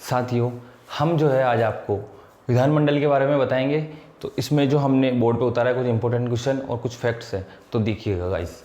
साथियों, हम जो है आज आपको विधानमंडल के बारे में बताएंगे। तो इसमें जो हमने बोर्ड पे उतारा है कुछ इंपॉर्टेंट क्वेश्चन और कुछ फैक्ट्स हैं, तो देखिएगा गाइस।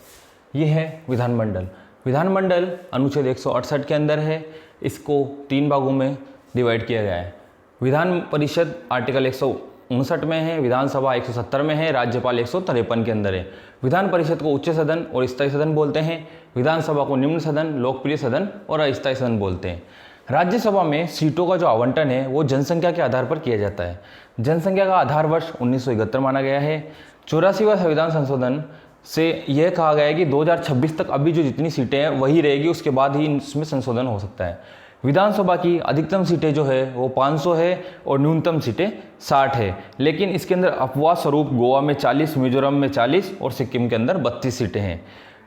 ये है विधानमंडल। विधानमंडल अनुच्छेद 168 के अंदर है। इसको 3 भागों में डिवाइड किया गया है। विधान परिषद आर्टिकल 159 में है, विधानसभा 170 में है, राज्यपाल 153 के अंदर है। विधान परिषद को उच्च सदन और स्थायी सदन बोलते हैं। विधानसभा को निम्न सदन, लोकप्रिय सदन और अस्थायी सदन बोलते हैं। राज्यसभा में सीटों का जो आवंटन है वो जनसंख्या के आधार पर किया जाता है। जनसंख्या का आधार वर्ष 1971 माना गया है। 84वां संविधान संशोधन से यह कहा गया है कि 2026 तक अभी जो जितनी सीटें हैं वही रहेगी, उसके बाद ही इसमें संशोधन हो सकता है। विधानसभा की अधिकतम सीटें जो है वो 500 है और न्यूनतम सीटें 60 है। लेकिन इसके अंदर अपवाद स्वरूप गोवा में 40, मिजोरम में 40 और सिक्किम के अंदर 32 सीटें हैं।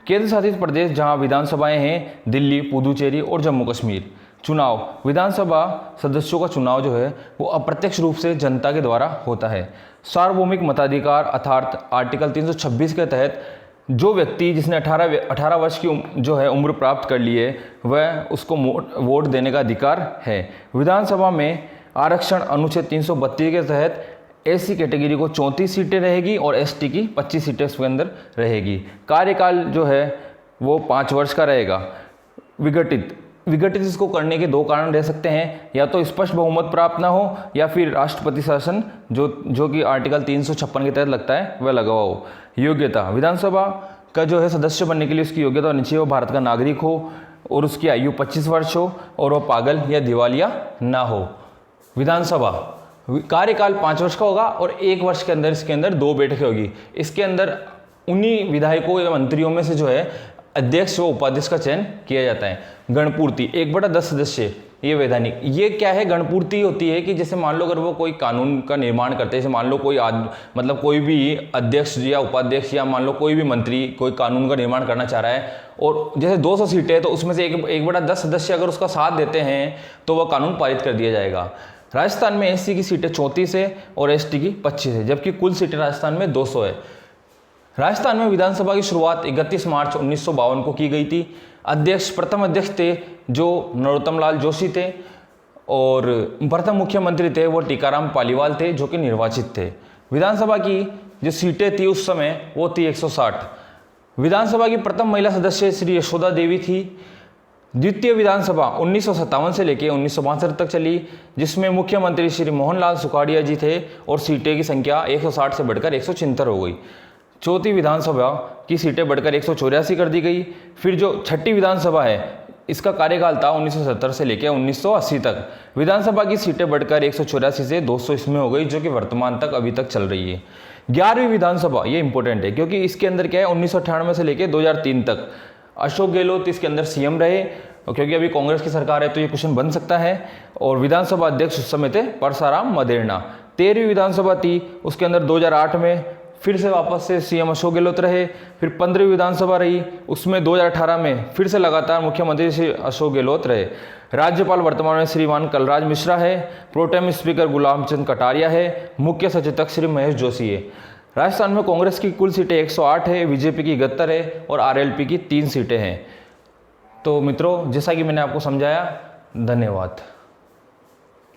केंद्र शासित प्रदेश जहां विधानसभाएं हैं दिल्ली, पुदुचेरी और जम्मू कश्मीर। चुनाव, विधानसभा सदस्यों का चुनाव जो है वो अप्रत्यक्ष रूप से जनता के द्वारा होता है। सार्वभौमिक मताधिकार अर्थात आर्टिकल 326 के तहत जो व्यक्ति जिसने 18 वर्ष की जो है उम्र प्राप्त कर ली है वह उसको वोट देने का अधिकार है। विधानसभा में आरक्षण अनुच्छेद 332 के तहत एससी कैटेगरी को 34 सीटें रहेगी और एसटी की 25 सीटें उसके अंदर रहेगी। कार्यकाल जो है वो 5 वर्ष का रहेगा। विघटित इसको करने के 2 कारण रह सकते हैं, या तो स्पष्ट बहुमत प्राप्त ना हो या फिर राष्ट्रपति शासन जो कि आर्टिकल 356 के तहत लगता है वह लगा हुआ हो। योग्यता, विधानसभा का जो है सदस्य बनने के लिए उसकी योग्यता होनी चाहिए वो भारत का नागरिक हो और उसकी आयु 25 वर्ष हो और वह पागल या दिवालिया ना हो। विधानसभा कार्यकाल 5 वर्ष का होगा और 1 वर्ष के अंदर इसके अंदर 2 बैठकें होगी। इसके अंदर उन्हीं विधायकों या मंत्रियों में से जो है अध्यक्ष व उपाध्यक्ष का चयन किया जाता है। गणपूर्ति 1/10 सदस्य, ये वैधानिक। ये क्या है? गणपूर्ति होती है कि जैसे मान लो अगर वो कोई कानून का निर्माण करते हैं, जैसे मान लो कोई मतलब कोई भी अध्यक्ष या उपाध्यक्ष या मान लो कोई भी मंत्री कोई कानून का निर्माण करना चाह रहा है और जैसे 200 सीटें हैं तो उसमें से 1/10 सदस्य अगर उसका साथ देते हैं तो वह कानून पारित कर दिया जाएगा। राजस्थान में एससी की सीटें 34 है और एसटी की 25 है, जबकि कुल सीटें राजस्थान में 200 है। राजस्थान में विधानसभा की शुरुआत 31 मार्च 1952 को की गई थी। प्रथम अध्यक्ष थे जो नरोत्तम लाल जोशी थे और प्रथम मुख्यमंत्री थे वो टीकाराम पालीवाल थे जो कि निर्वाचित थे। विधानसभा की जो सीटें थी उस समय वो थी 160। विधानसभा की प्रथम महिला सदस्य श्री यशोदा देवी थी। द्वितीय विधानसभा 1957 से लेकर 1962 तक चली, जिसमें मुख्यमंत्री श्री मोहनलाल सुखाड़िया जी थे और सीटें की संख्या 160 से बढ़कर 176 हो गई। चौथी विधानसभा की सीटें बढ़कर 184 कर दी गई। फिर जो छठी विधानसभा है इसका कार्यकाल था 1970 से लेकर 1980 तक। विधानसभा की सीटें बढ़कर 184 से 200 इसमें हो गई, जो कि वर्तमान तक अभी तक चल रही है। 11वीं विधानसभा, ये इंपॉर्टेंट है क्योंकि इसके अंदर क्या है 1998 से लेकर 2003 तक अशोक गहलोत इसके अंदर सीएम रहे, क्योंकि अभी कांग्रेस की सरकार है तो ये क्वेश्चन बन सकता है। और विधानसभा अध्यक्ष उस समय थे परसाराम मदेरणा। 13वीं विधानसभा थी, उसके अंदर 2008 में फिर से वापस से सीएम अशोक गहलोत रहे। फिर 15वीं विधानसभा रही, उसमें 2018 में फिर से लगातार मुख्यमंत्री श्री अशोक गहलोत रहे। राज्यपाल वर्तमान में श्रीमान कलराज मिश्रा है। प्रोटेम स्पीकर गुलाम चंद कटारिया है। मुख्य सचेतक श्री महेश जोशी है। राजस्थान में कांग्रेस की कुल सीटें 108 है, बीजेपी की 71 है और आरएलपी की 3 सीटें हैं। तो मित्रों, जैसा कि मैंने आपको समझाया, धन्यवाद।